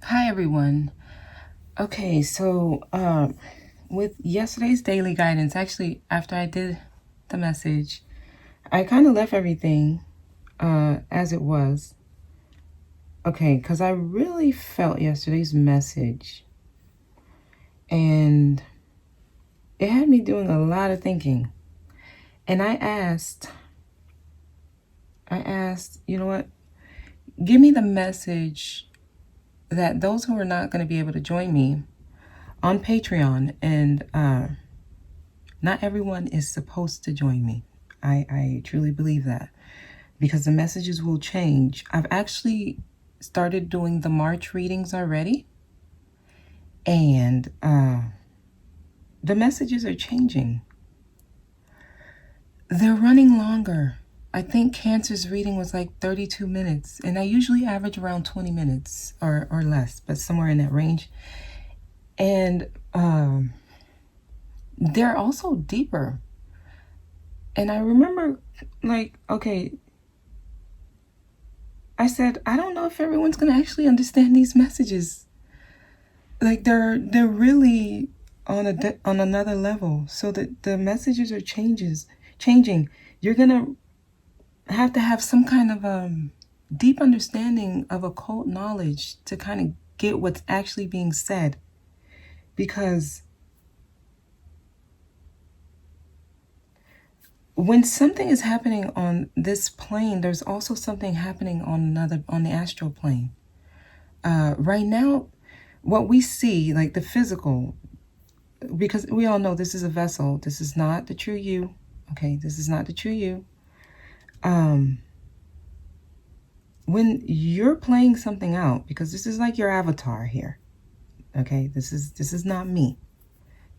Hi everyone. Okay, so with yesterday's daily guidance, actually after I did the message, I kind of left everything as it was. Okay, because I really felt yesterday's message and it had me doing a lot of thinking. And I asked, you know what? Give me the message that those who are not going to be able to join me on Patreon, and not everyone is supposed to join me. I truly believe that because the messages will change. I've actually started doing the March readings already, and the messages are changing. They're running longer. I think Cancer's reading was like 32 minutes, and I usually average around 20 minutes or less, but somewhere in that range. And they're also deeper. And I remember, like, okay, I said, I don't know if everyone's going to actually understand these messages. Like they're really on on another level. So that the messages are changing. You're going to have some kind of deep understanding of occult knowledge to kind of get what's actually being said, because when something is happening on this plane, there's also something happening on the astral plane. Right now, what we see, like the physical, because we all know this is a vessel. This is not the true you. Okay, this is not the true you. When you're playing something out, because this is like your avatar here. Okay, this is not me.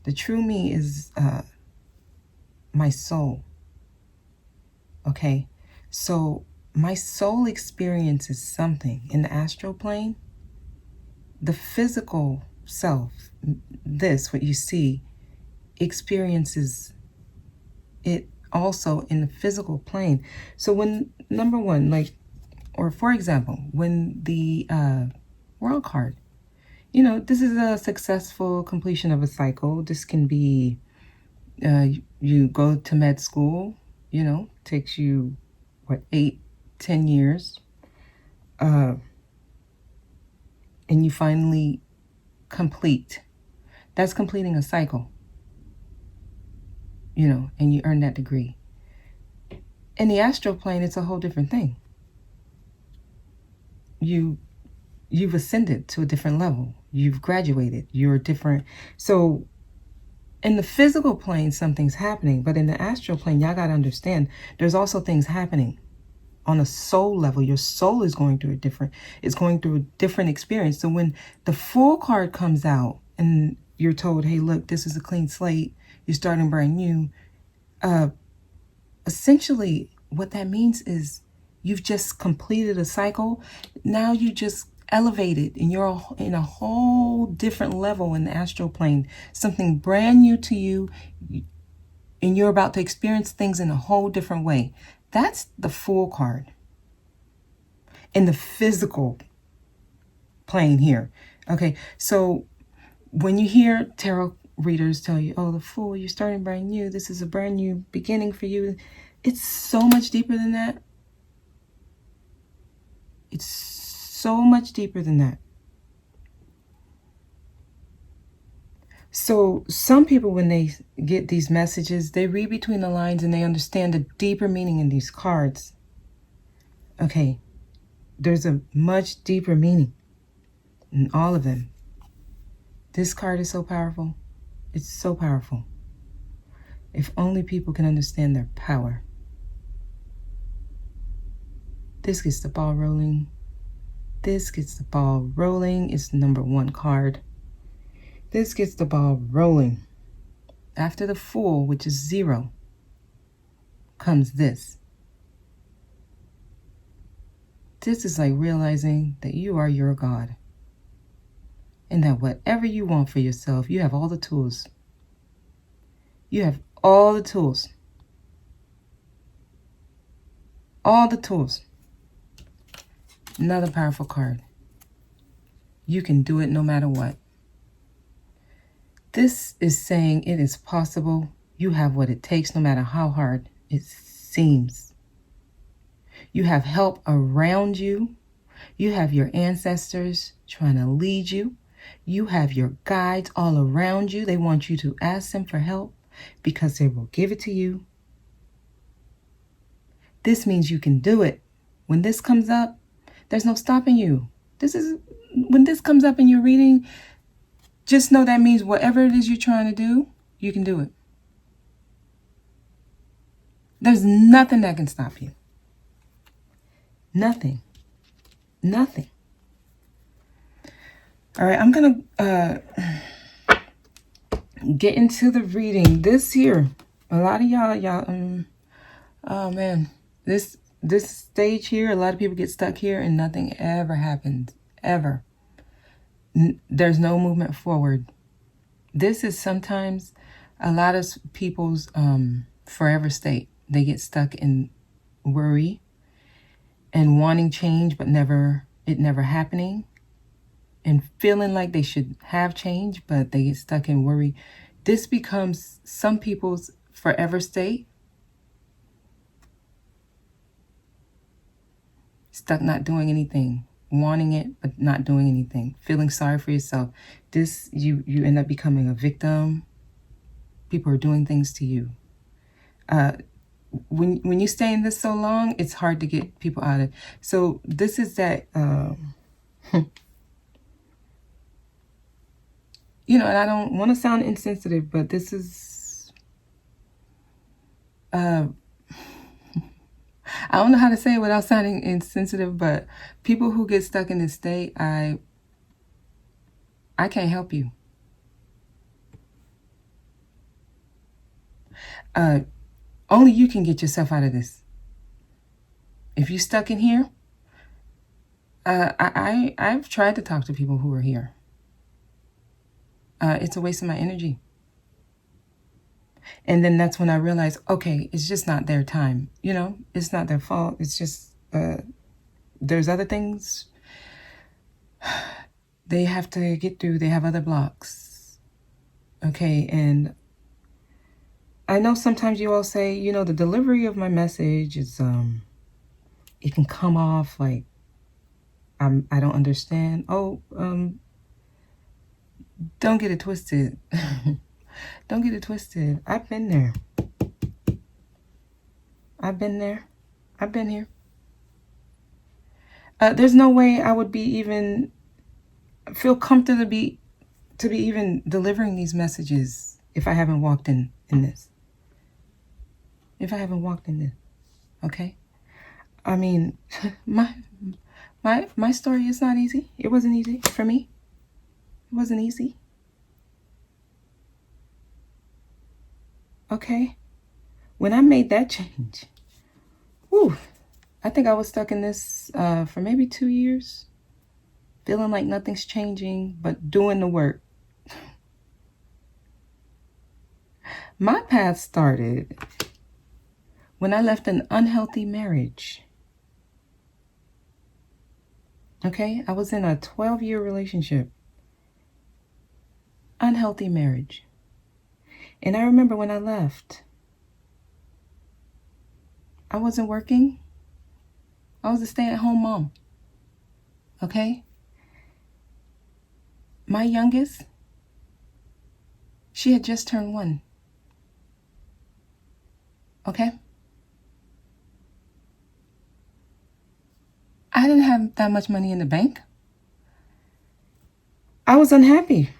The true me is my soul. Okay, so my soul experiences something in the astral plane. The physical self, this, what you see, experiences it also in the physical plane. So when, number one, like, or for example, when the world card, this is a successful completion of a cycle. This can be you go to med school, takes you, what, 8-10 years, and you finally complete. That's completing a cycle, and you earn that degree. In the astral plane, it's a whole different thing. You've ascended to a different level. You've graduated. You're different. So in the physical plane, something's happening, but in the astral plane, y'all got to understand, there's also things happening on a soul level. Your soul is going through a different experience. So when the full card comes out and you're told, hey, look, this is a clean slate, you're starting brand new, essentially what that means is you've just completed a cycle. Now you just elevated and you're in a whole different level in the astral plane, something brand new to you, and you're about to experience things in a whole different way. That's the Fool card in the physical plane here. Okay, so when you hear tarot readers tell you, oh, the Fool, you're starting brand new, this is a brand new beginning for you, it's so much deeper than that. It's so much deeper than that. So some people, when they get these messages, they read between the lines and they understand the deeper meaning in these cards. Okay, there's a much deeper meaning in all of them. This card is so powerful. It's so powerful. If only people can understand their power. This gets the ball rolling. This gets the ball rolling. It's the number 1 card. This gets the ball rolling. After the Fool, which is 0, comes this. This is like realizing that you are your God. And that whatever you want for yourself, you have all the tools. You have all the tools. All the tools. Another powerful card. You can do it no matter what. This is saying it is possible. You have what it takes no matter how hard it seems. You have help around you. You have your ancestors trying to lead you. You have your guides all around you. They want you to ask them for help because they will give it to you. This means you can do it. When this comes up, there's no stopping you. When this comes up in your reading, just know that means whatever it is you're trying to do, you can do it. There's nothing that can stop you. Nothing. Nothing. All right, I'm going to get into the reading. This here, a lot of y'all, oh man, this stage here, a lot of people get stuck here and nothing ever happens, ever. There's no movement forward. This is sometimes a lot of people's forever state. They get stuck in worry and wanting change, but it never happening, and feeling like they should have change, but they get stuck in worry. This becomes some people's forever state. Stuck not doing anything, wanting it, but not doing anything, feeling sorry for yourself. This, you end up becoming a victim. People are doing things to you. When you stay in this so long, it's hard to get people out of it. So this is that, you know, and I don't want to sound insensitive, but this is, I don't know how to say it without sounding insensitive, but people who get stuck in this state, I can't help you. Only you can get yourself out of this. If you're stuck in here, I've tried to talk to people who are here. It's a waste of my energy. And then that's when I realized, okay, it's just not their time. You know, it's not their fault. It's just, there's other things they have to get through. They have other blocks. Okay, and I know sometimes you all say, you know, the delivery of my message is, it can come off like I don't understand. Oh, don't get it twisted. Don't get it twisted. I've been there. I've been there. I've been here. There's no way I would be even feel comfortable to be even delivering these messages if I haven't walked in this. If I haven't walked in this, okay? I mean, my story is not easy. It wasn't easy for me. It wasn't easy. Okay? When I made that change, whew, I think I was stuck in this for maybe 2 years, feeling like nothing's changing, but doing the work. My path started when I left an unhealthy marriage. Okay? I was in a 12-year relationship. Unhealthy marriage. And I remember when I left, I wasn't working. I was a stay-at-home mom. Okay? My youngest, she had just turned 1. Okay? I didn't have that much money in the bank. I was unhappy.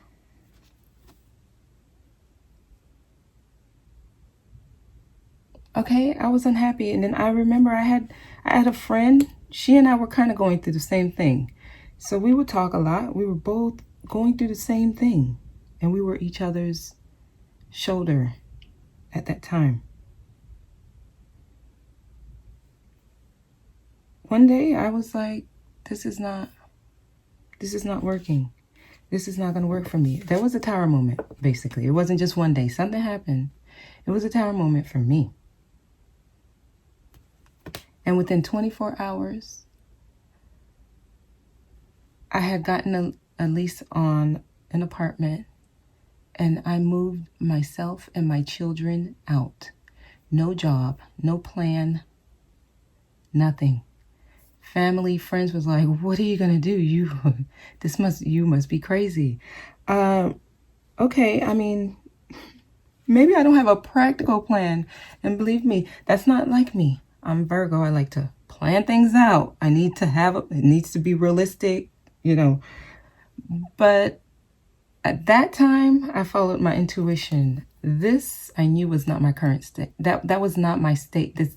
Okay, I was unhappy. And then I remember I had a friend. She and I were kind of going through the same thing. So we would talk a lot. We were both going through the same thing. And we were each other's shoulder at that time. One day I was like, this is not working. This is not going to work for me. There was a tower moment, basically. It wasn't just one day. Something happened. It was a tower moment for me. And within 24 hours, I had gotten a lease on an apartment, and I moved myself and my children out. No job, no plan, nothing. Family, friends was like, "What are you gonna do? You must be crazy." Okay, I mean, maybe I don't have a practical plan, and believe me, that's not like me. I'm Virgo. I like to plan things out. I need to have it needs to be realistic, you know. But at that time, I followed my intuition. This I knew was not my current state. That was not my state. It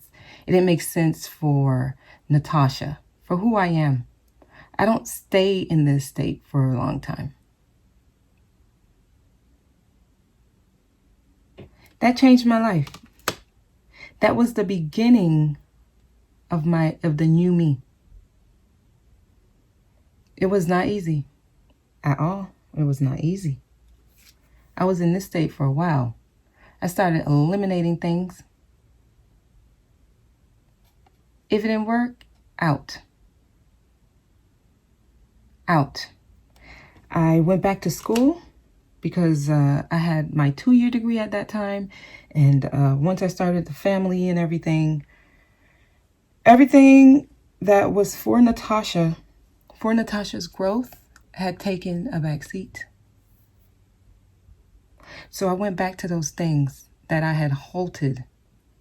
didn't make sense for Natasha, for who I am. I don't stay in this state for a long time. That changed my life. That was the beginning of the new me. It was not easy at all. It was not easy. I was in this state for a while. I started eliminating things. If it didn't work, out. I went back to school because I had my 2-year degree at that time. And once I started the family and everything that was for Natasha's growth had taken a back seat. So I went back to those things that I had halted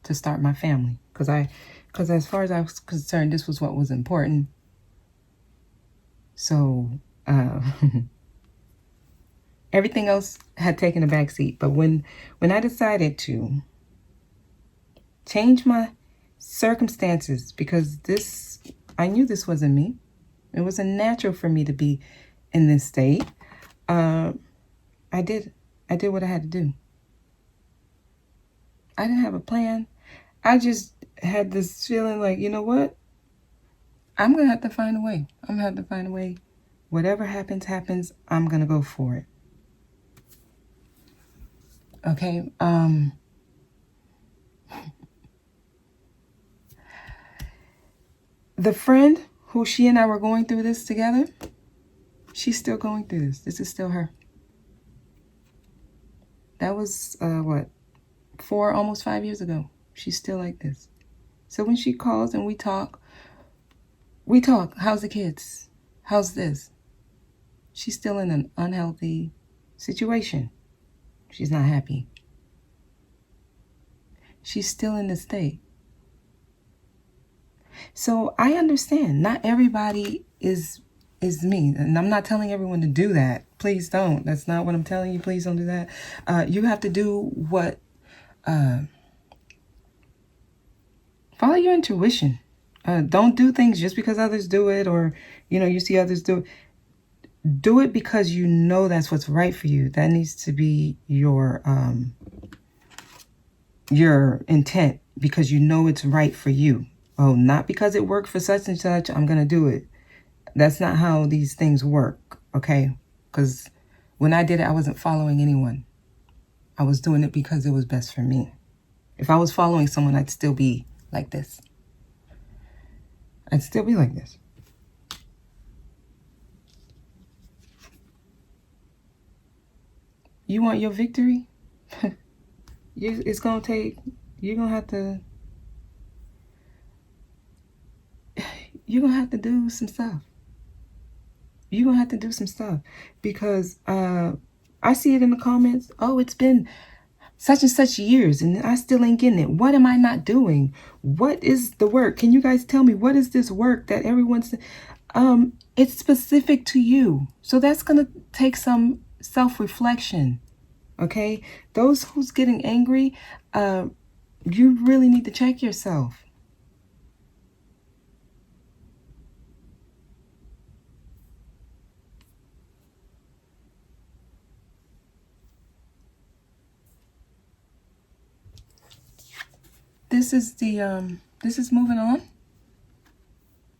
to start my family. Because as far as I was concerned, this was what was important. So everything else had taken a back seat. But when I decided to change my circumstances, because I knew this wasn't me. It wasn't natural for me to be in this state. I did what I had to do. I didn't have a plan. I just had this feeling like, you know what? I'm going to have to find a way. I'm going to have to find a way. Whatever happens, I'm going to go for it. Okay. The friend who she and I were going through this together, she's still going through this. This is still her. That was, almost 5 years ago. She's still like this. So when she calls and we talk, how's the kids? How's this? She's still in an unhealthy situation. She's not happy. She's still in this state. So I understand not everybody is me. And I'm not telling everyone to do that. Please don't. That's not what I'm telling you. Please don't do that. You have to do what, follow your intuition. Don't do things just because others do it, or, you see others do it. Do it because you know that's what's right for you. That needs to be your intent, because you know it's right for you. Oh, not because it worked for such and such, I'm going to do it. That's not how these things work, okay? Because when I did it, I wasn't following anyone. I was doing it because it was best for me. If I was following someone, I'd still be like this. You want your victory? You're going to have to do some stuff. You're going to have to do some stuff, because I see it in the comments. Oh, it's been such and such years and I still ain't getting it. What am I not doing? What is the work? Can you guys tell me, what is this work that everyone's... It's specific to you. So that's going to take some self-reflection. Okay? Those who's getting angry, you really need to check yourself. This is moving on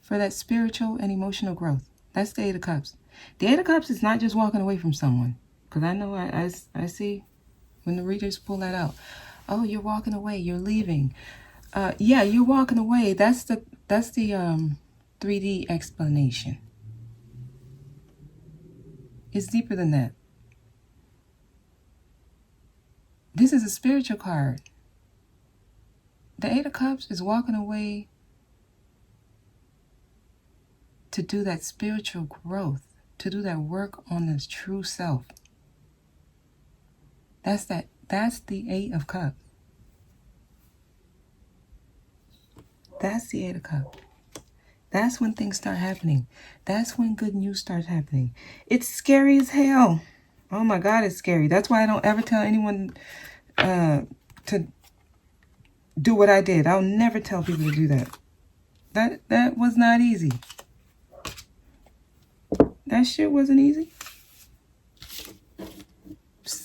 for that spiritual and emotional growth. That's the 8 of Cups. The 8 of Cups is not just walking away from someone. Because I know I see when the readers pull that out. Oh, you're walking away. You're leaving. Yeah, you're walking away. That's the 3D explanation. It's deeper than that. This is a spiritual card. The Eight of Cups is walking away to do that spiritual growth, to do that work on this true self. That's the Eight of Cups. That's the Eight of Cups. That's when things start happening. That's when good news starts happening. It's scary as hell. Oh my God, it's scary. That's why I don't ever tell anyone to do what I did. I'll never tell people to do that. That was not easy. That shit wasn't easy.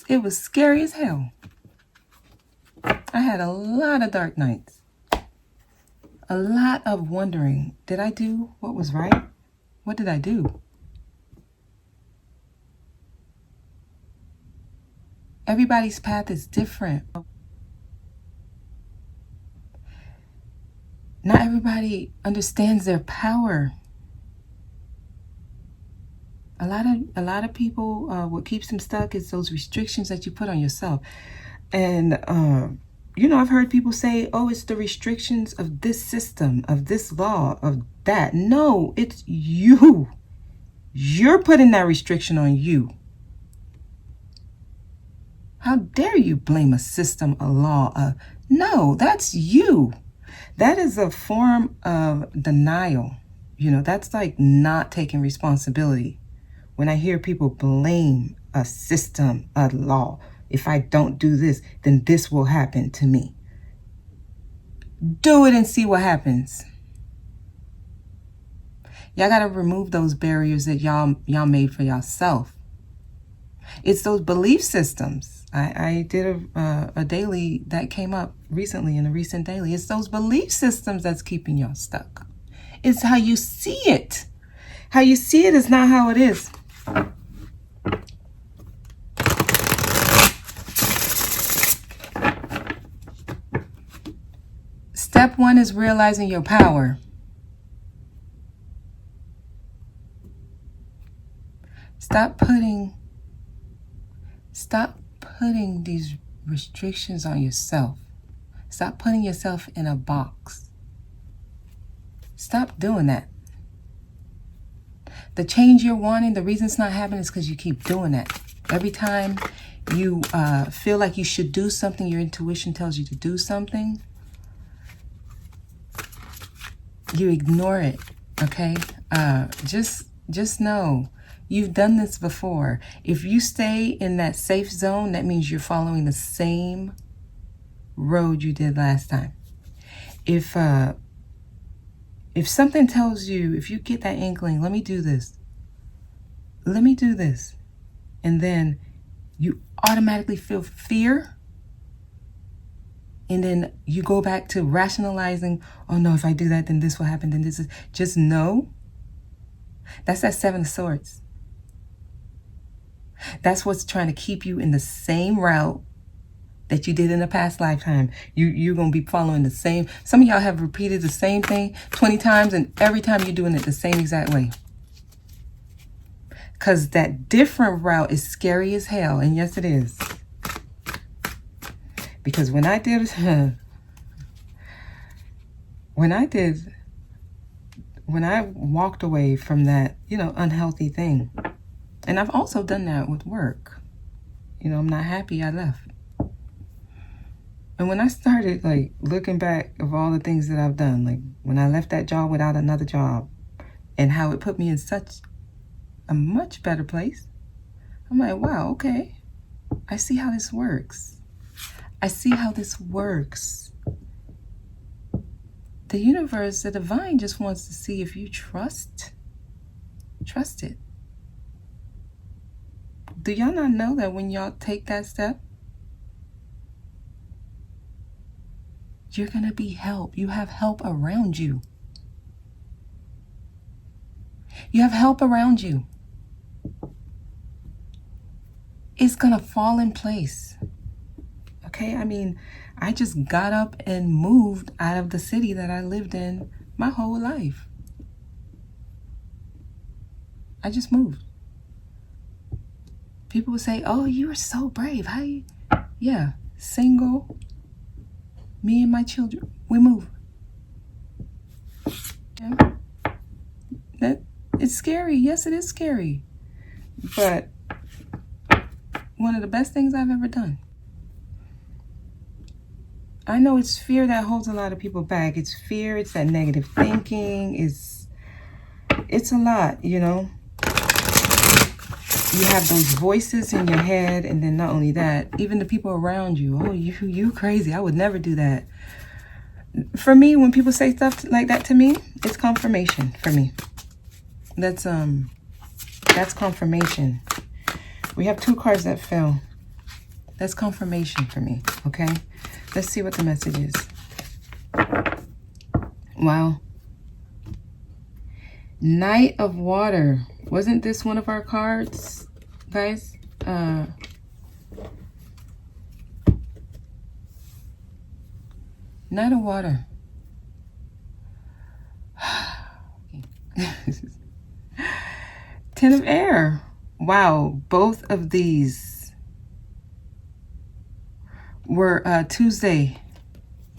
It was scary as hell. I had a lot of dark nights. A lot of wondering, did I do what was right? What did I do? Everybody's path is different. Not everybody understands their power. A lot of people, what keeps them stuck is those restrictions that you put on yourself. And I've heard people say, oh, it's the restrictions of this system, of this law, of that. No, it's you. You're putting that restriction on you. How dare you blame a system, a law? No, that's you. That is a form of denial. That's like not taking responsibility. When I hear people blame a system, a law, if I don't do this, then this will happen to me. Do it and see what happens. Y'all got to remove those barriers that y'all made for yourself. It's those belief systems. I did a daily that came up recently in a recent daily. It's those belief systems that's keeping y'all stuck. It's how you see it. How you see it is not how it is. Step one is realizing your power. Stop putting these restrictions on yourself. Stop putting yourself in a box. Stop doing that. The change you're wanting, the reason it's not happening is because you keep doing that. Every time you feel like you should do something, your intuition tells you to do something, you ignore it, okay? Just know you've done this before. If you stay in that safe zone, that means you're following the same road you did last time. If something tells you, if you get that inkling, let me do this, and then you automatically feel fear, and then you go back to rationalizing, oh no, if I do that, then this will happen, then this is, just know, that's that Seven of Swords. That's what's trying to keep you in the same route that you did in a past lifetime. You're going to be following the same. Some of y'all have repeated the same thing 20 times, and every time you're doing it the same exact way. Because that different route is scary as hell. And yes, it is. Because when I walked away from that, unhealthy thing, and I've also done that with work. I'm not happy, I left. And when I started looking back of all the things that I've done, when I left that job without another job and how it put me in such a much better place, I'm like, wow, okay. I see how this works. The universe, the divine just wants to see if you trust it. Do y'all not know that when y'all take that step, you're going to be helped. You have help around you. You have help around you. It's going to fall in place. Okay? I just got up and moved out of the city that I lived in my whole life. I just moved. People would say, oh, you are so brave. How you? Yeah, single, me and my children, we move. Yeah. It's scary. Yes, it is scary. But one of the best things I've ever done. I know it's fear that holds a lot of people back. It's fear. It's that negative thinking. It's a lot, you know. You have those voices in your head, and then not only that, even the people around you. Oh, you crazy. I would never do that. For me, when people say stuff like that to me, it's confirmation for me. That's confirmation. We have 2 cards that fell. That's confirmation for me, okay? Let's see what the message is. Wow. Knight of Water. Wasn't this one of our cards, guys? Knight of Water. 10 of Air. Wow, both of these were Tuesday.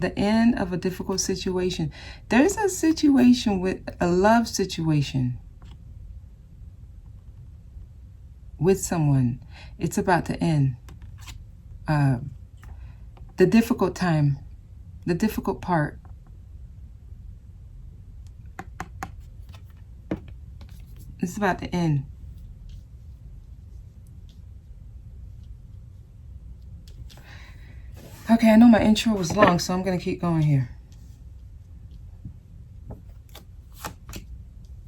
The end of a difficult situation. There's a situation with a love situation with someone. It's about to end. The difficult time, the difficult part. It's about to end. Okay, I know my intro was long, so I'm going to keep going here.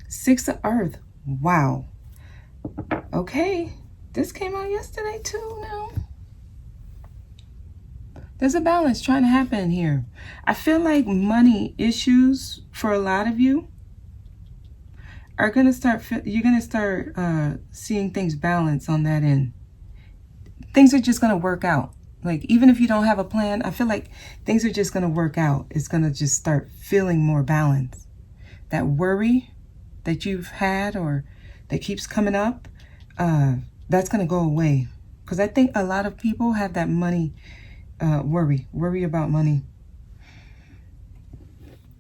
6 of Earth. Wow. Okay. This came out yesterday too now. There's a balance trying to happen here. I feel like money issues for a lot of you are going to start, you're going to start seeing things balance on that end. Things are just going to work out. Like, even if you don't have a plan, I feel like things are just going to work out. It's going to just start feeling more balanced. That worry that you've had or that keeps coming up, that's going to go away. Because I think a lot of people have that money worry about money.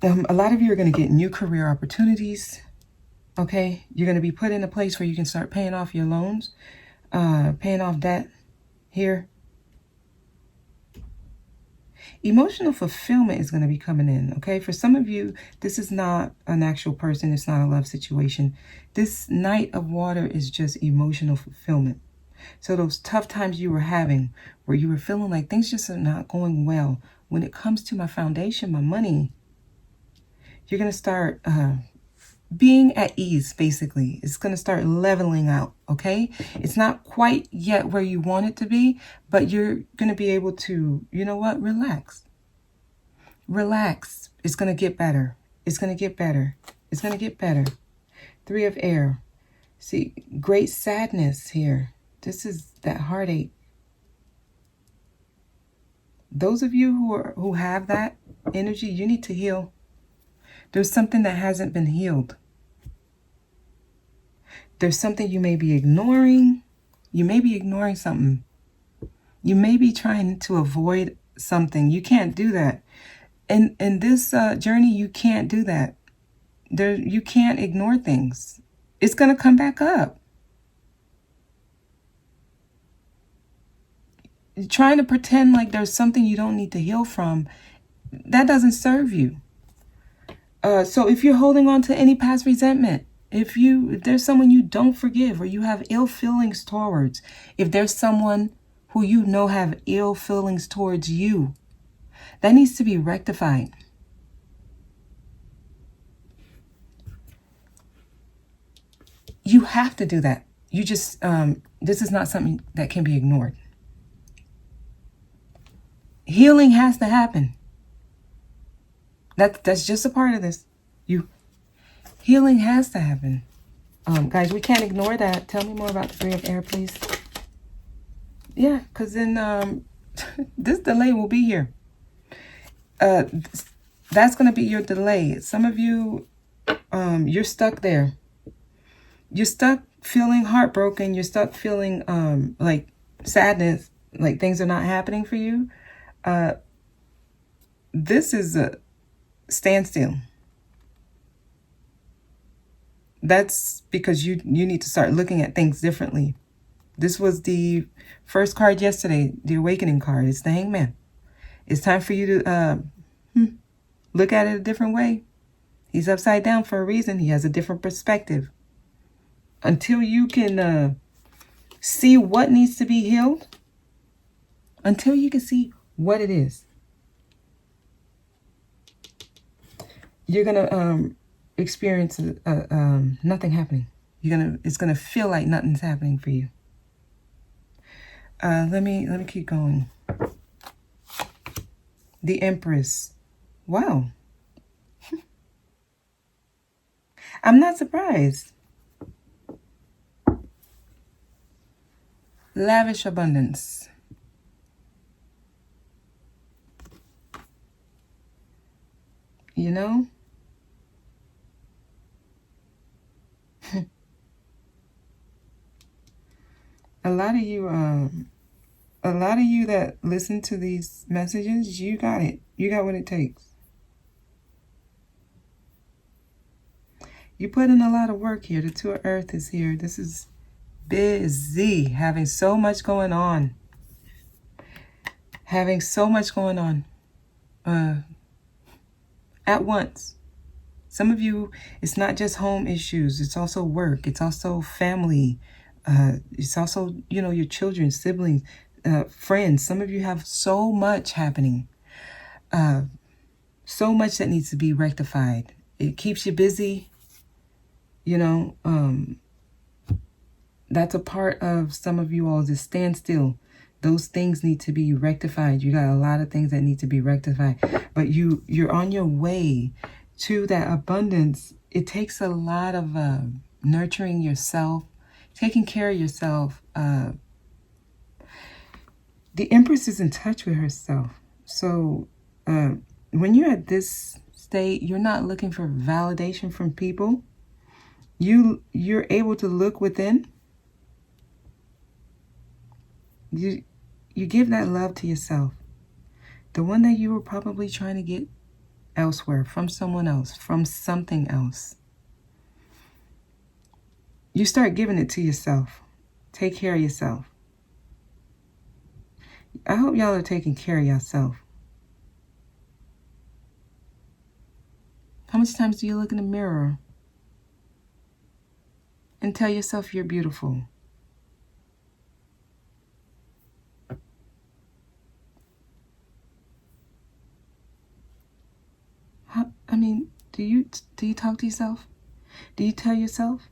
A lot of you are going to get new career opportunities. Okay, you're going to be put in a place where you can start paying off your loans, paying off debt here. Emotional fulfillment is going to be coming in, okay? For some of you, this is not an actual person. It's not a love situation. This Knight of Water is just emotional fulfillment. So those tough times you were having where you were feeling like things just are not going well, when it comes to my foundation, my money, you're going to start being at ease, basically. It's going to start leveling out, okay? It's not quite yet where you want it to be, but you're going to be able to, you know what? Relax. Relax. It's going to get better. It's going to get better. It's going to get better. 3 of Air. See, great sadness here. This is that heartache. Those of you who have that energy, you need to heal. There's something that hasn't been healed. There's something you may be ignoring. You may be ignoring something. You may be trying to avoid something. You can't do that. In this journey, you can't do that. You can't ignore things. It's going to come back up. Trying to pretend like there's something you don't need to heal from, that doesn't serve you. So if you're holding on to any past resentment, if there's someone you don't forgive or you have ill feelings towards, if there's someone who you know have ill feelings towards you, that needs to be rectified. You have to do that. You just, this is not something that can be ignored. Healing has to happen. That's just a part of this. Healing has to happen. Guys, we can't ignore that. Tell me more about the 3 of Air, please. Yeah, because then this delay will be here. That's going to be your delay. Some of you, you're stuck there. You're stuck feeling heartbroken, you're stuck feeling like sadness, like things are not happening for you, this is a standstill. That's because you need to start looking at things differently. This was the first card yesterday, the awakening card. It's the Hangman. It's time for you to look at it a different way. He's upside down for a reason. He has a different perspective. Until you can see what needs to be healed, until you can see what it is, you're gonna experience nothing happening. It's gonna feel like nothing's happening for you. Let me keep going. The Empress. Wow. I'm not surprised. Lavish abundance. You know? A lot of you that listen to these messages, you got it. You got what it takes. You put in a lot of work here. The Two of Earth is here. This is busy, having so much going on. Having so much going on at once. Some of you, it's not just home issues. It's also work. It's also family. It's also, your children, siblings, friends. Some of you have so much happening. So much that needs to be rectified. It keeps you busy. That's a part of some of you all, just stand still. Those things need to be rectified. You got a lot of things that need to be rectified, but you're on your way to that abundance. It takes a lot of nurturing yourself, taking care of yourself. The Empress is in touch with herself. So when you're at this state, you're not looking for validation from people. You're able to look within. You give that love to yourself. The one that you were probably trying to get elsewhere, from someone else, from something else. You start giving it to yourself. Take care of yourself. I hope y'all are taking care of yourself. How much times do you look in the mirror and tell yourself you're beautiful? Do you talk to yourself? Do you tell yourself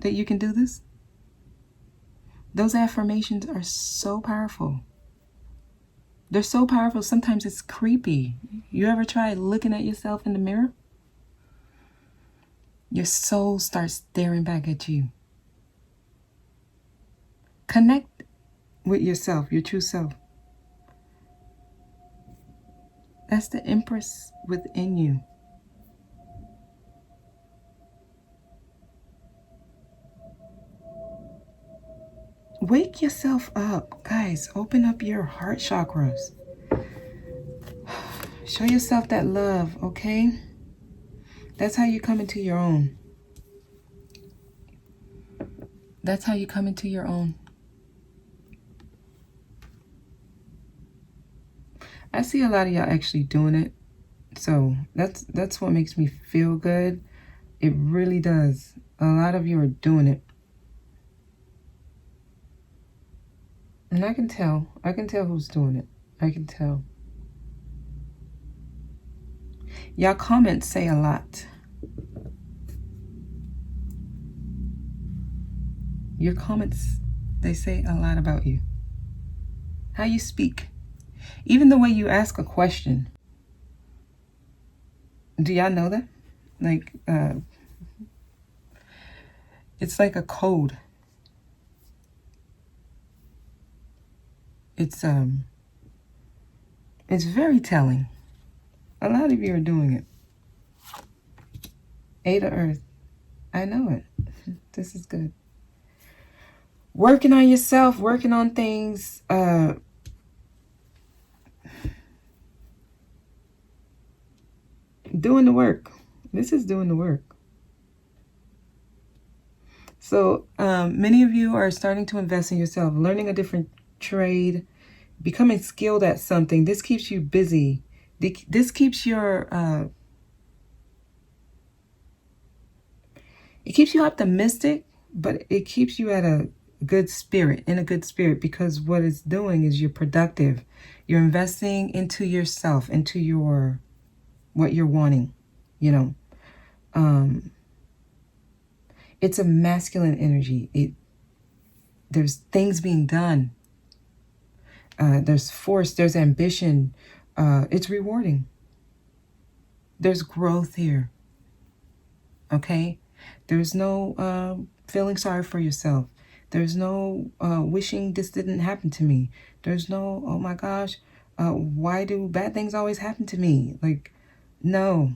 that you can do this? Those affirmations are so powerful. They're so powerful, sometimes it's creepy. You ever try looking at yourself in the mirror? Your soul starts staring back at you. Connect with yourself, your true self. That's the Empress within you. Wake yourself up, guys. Open up your heart chakras. Show yourself that love, okay? That's how you come into your own. That's how you come into your own. I see a lot of y'all actually doing it. So that's what makes me feel good. It really does. A lot of you are doing it. And I can tell who's doing it. I can tell. Y'all comments say a lot. Your comments, they say a lot about you. How you speak. Even the way you ask a question. Do y'all know that? Like, it's like a code. It's very telling. A lot of you are doing it. Eight of Earth. I know it. This is good. working on yourself, working on things, doing the work. This is doing the work. So many of you are starting to invest in yourself, learning a different trade, becoming skilled at something. This keeps you busy. This keeps your, it keeps you optimistic, but it keeps you at a good spirit, in a good spirit, because what it's doing is you're productive. You're investing into yourself, into your, what you're wanting, you know. It's a masculine energy. There's things being done. There's force, there's ambition. It's rewarding. There's growth here. Okay? There's no feeling sorry for yourself. There's no wishing this didn't happen to me. There's no, oh my gosh, why do bad things always happen to me? Like, no.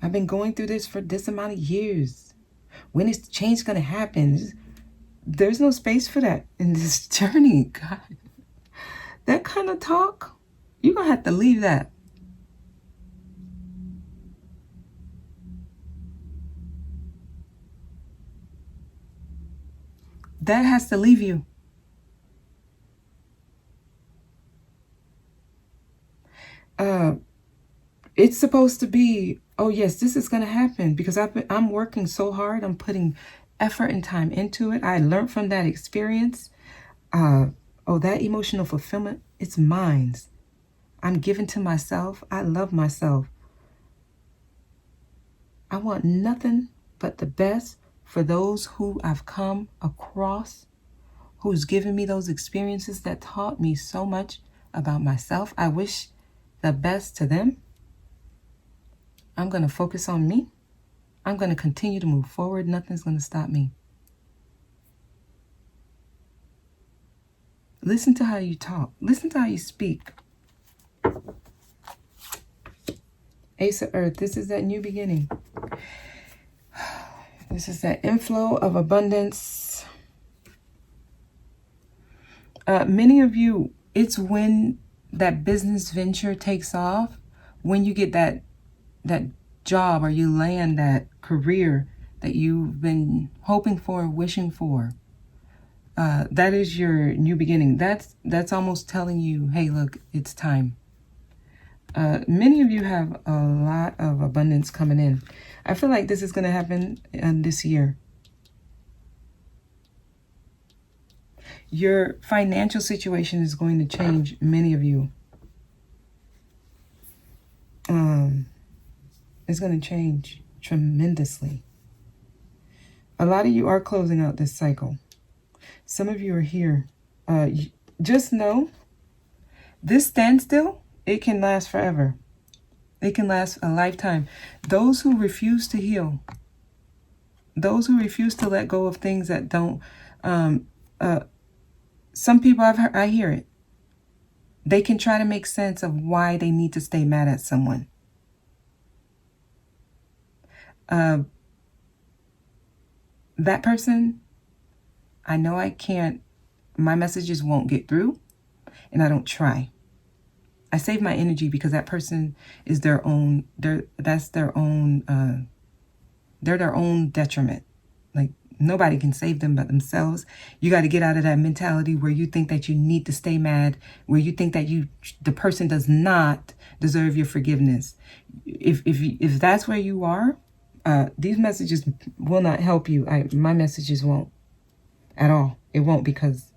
I've been going through this for this amount of years. When is change going to happen? There's no space for that in this journey, God. That kind of talk, you're going to have to leave that. That has to leave you. It's supposed to be, oh yes, this is going to happen because I'm working so hard. I'm putting effort and time into it. I learned from that experience. That emotional fulfillment, it's mine. I'm given to myself. I love myself. I want nothing but the best for those who I've come across, who's given me those experiences that taught me so much about myself. I wish the best to them. I'm going to focus on me. I'm going to continue to move forward. Nothing's going to stop me. Listen to how you talk. Listen to how you speak. Ace of Earth, this is that new beginning. This is that inflow of abundance. Many of you, it's when that business venture takes off, when you get that job or you land that career that you've been hoping for, wishing for. That is your new beginning. That's almost telling you, hey, look, it's time. Many of you have a lot of abundance coming in. I feel like this is going to happen this year. Your financial situation is going to change, many of you. It's going to change tremendously. A lot of you are closing out this cycle. Some of you are here. Just know, this standstill, it can last forever. It can last a lifetime. Those who refuse to heal, those who refuse to let go of things that don't, some people I hear it. They can try to make sense of why they need to stay mad at someone. That person, I know I can't, my messages won't get through, and I don't try. I save my energy because that person is their own, they're their own detriment. Like, nobody can save them but themselves. You got to get out of that mentality where you think that you need to stay mad, where you think that the person does not deserve your forgiveness. If that's where you are, these messages will not help you. My messages won't at all. It won't, because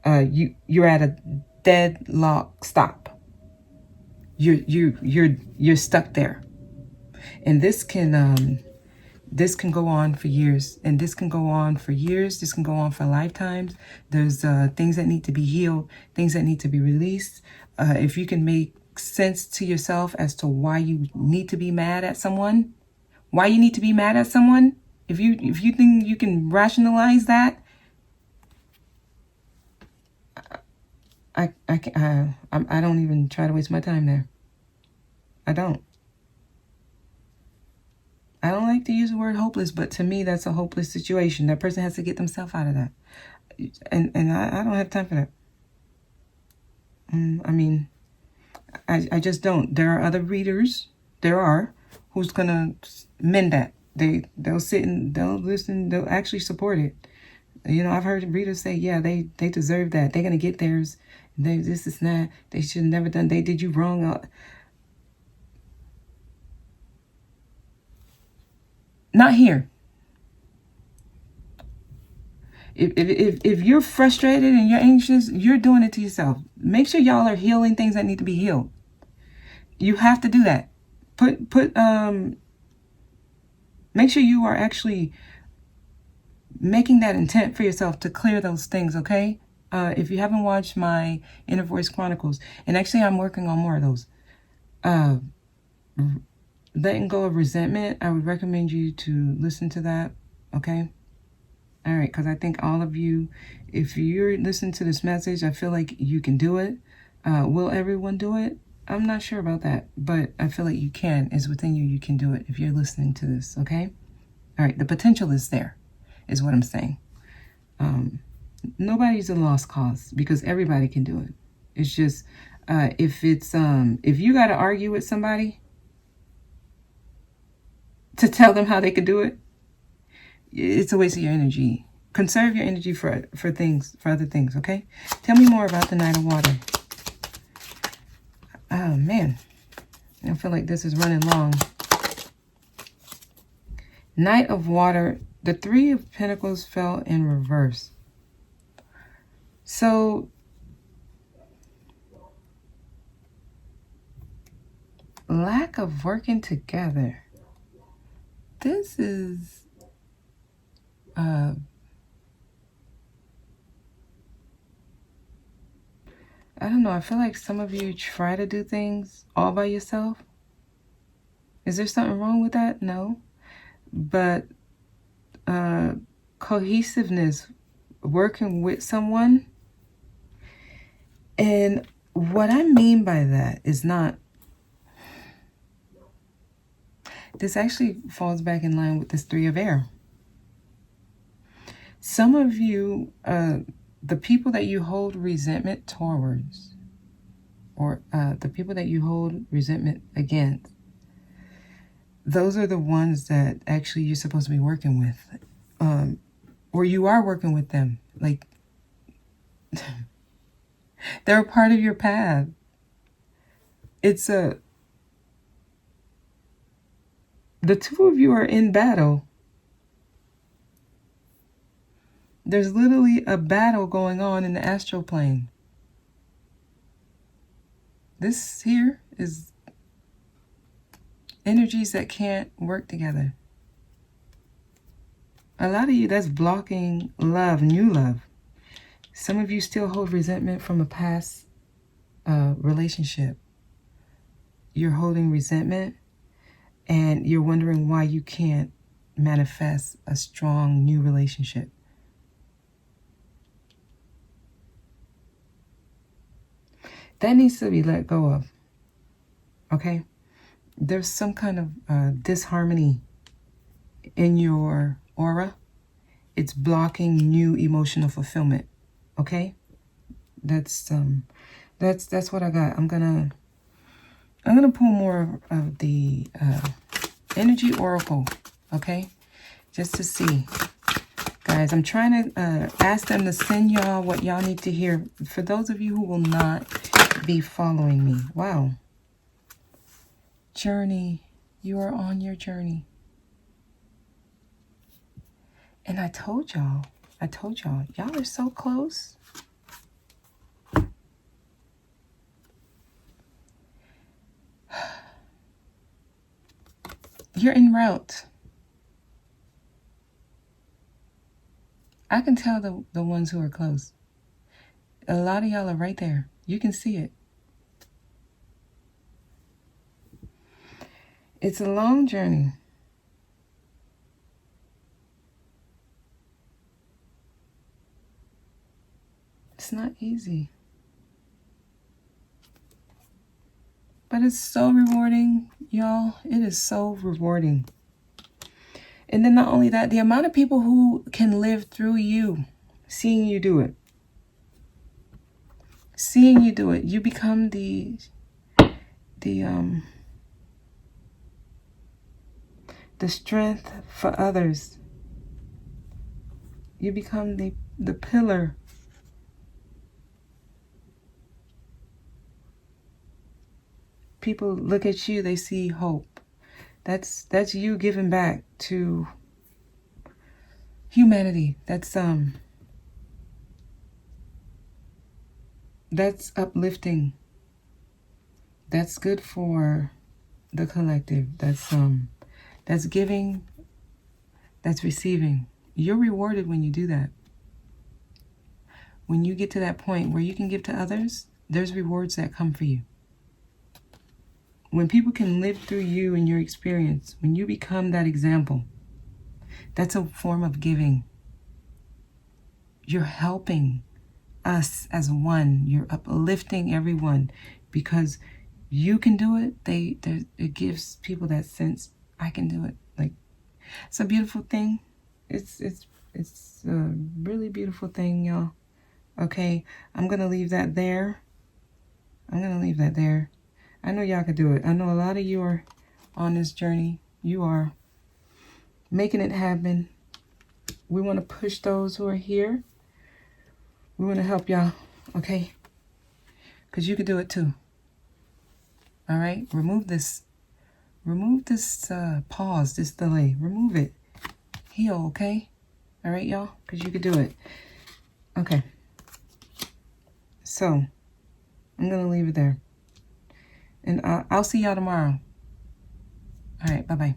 you're at a deadlock stop. You're stuck there, and this can go on for years, and this can go on for years. This can go on for lifetimes. There's things that need to be healed, things that need to be released. If you can make sense to yourself as to why you need to be mad at someone, if you think you can rationalize that, I don't even try to waste my time there. I don't. I don't like to use the word hopeless, but to me, that's a hopeless situation. That person has to get themselves out of that. And I don't have time for that. I mean, I just don't. There are other readers. There are who's gonna mend that. They'll sit and they'll listen. They'll actually support it. You know, I've heard readers say, yeah, they deserve that. They're gonna get theirs. This is not. They should have never done. They did you wrong. Not here. If you're frustrated and you're anxious, you're doing it to yourself. Make sure y'all are healing things that need to be healed. You have to do that. Make sure you are actually making that intent for yourself to clear those things, okay? If you haven't watched my Inner Voice Chronicles, and actually I'm working on more of those, letting go of resentment, I would recommend you to listen to that, okay? All right, because I think all of you, if you're listening to this message, I feel like you can do it. Will everyone do it? I'm not sure about that, but I feel like you can. It's within you. You can do it if you're listening to this, okay? All right, the potential is there, is what I'm saying. Nobody's a lost cause because everybody can do it. It's just if you got to argue with somebody to tell them how they can do it, it's a waste of your energy. Conserve your energy for other things, okay? Tell me more about the Knight of Water. Oh, man. I feel like this is running long. Knight of Water. The Three of Pentacles fell in reverse. So, lack of working together. This is... I don't know. I feel like some of you try to do things all by yourself. Is there something wrong with that? No. But cohesiveness, working with someone. And what I mean by that is not... This actually falls back in line with this Three of Air. Some of you... the people that you hold resentment towards, or the people that you hold resentment against, those are the ones that actually you're supposed to be working with, or you are working with them. Like, they're a part of your path. It's the two of you are in battle. There's literally a battle going on in the astral plane. This here is energies that can't work together. A lot of you, that's blocking love, new love. Some of you still hold resentment from a past relationship. You're holding resentment and you're wondering why you can't manifest a strong new relationship. That needs to be let go of, okay? There's some kind of disharmony in your aura. It's blocking new emotional fulfillment, okay? That's what I got. I'm gonna pull more of the energy oracle, okay? Just to see. Guys, I'm trying to ask them to send y'all what y'all need to hear. For those of you who will not be following me. Wow. Journey. You are on your journey. And I told y'all, y'all are so close. You're en route. I can tell the ones who are close. A lot of y'all are right there. You can see it. It's a long journey. It's not easy. But it's so rewarding, y'all. It is so rewarding. And then not only that, the amount of people who can live through you, seeing you do it. Seeing you do it. You become the strength for others. You become the pillar. People look at you, they see hope. That's you giving back to humanity. That's uplifting. That's good for the collective. That's giving, that's receiving. You're rewarded when you do that. When you get to that point where you can give to others, there's rewards that come for you. When people can live through you and your experience, when you become that example, that's a form of giving. You're helping us as one. You're uplifting everyone because you can do it. It gives people that sense, I can do it. Like, it's a beautiful thing. It's a really beautiful thing, y'all. Okay, I'm gonna leave that there. I know y'all could do it. I know a lot of you are on this journey. You are making it happen. We want to push those who are here. We want to help y'all, okay? Because you could do it too. All right? Remove this pause, this delay. Remove it. Heal, okay? All right, y'all? Because you could do it. Okay. So, I'm going to leave it there. And I'll see y'all tomorrow. All right, bye-bye.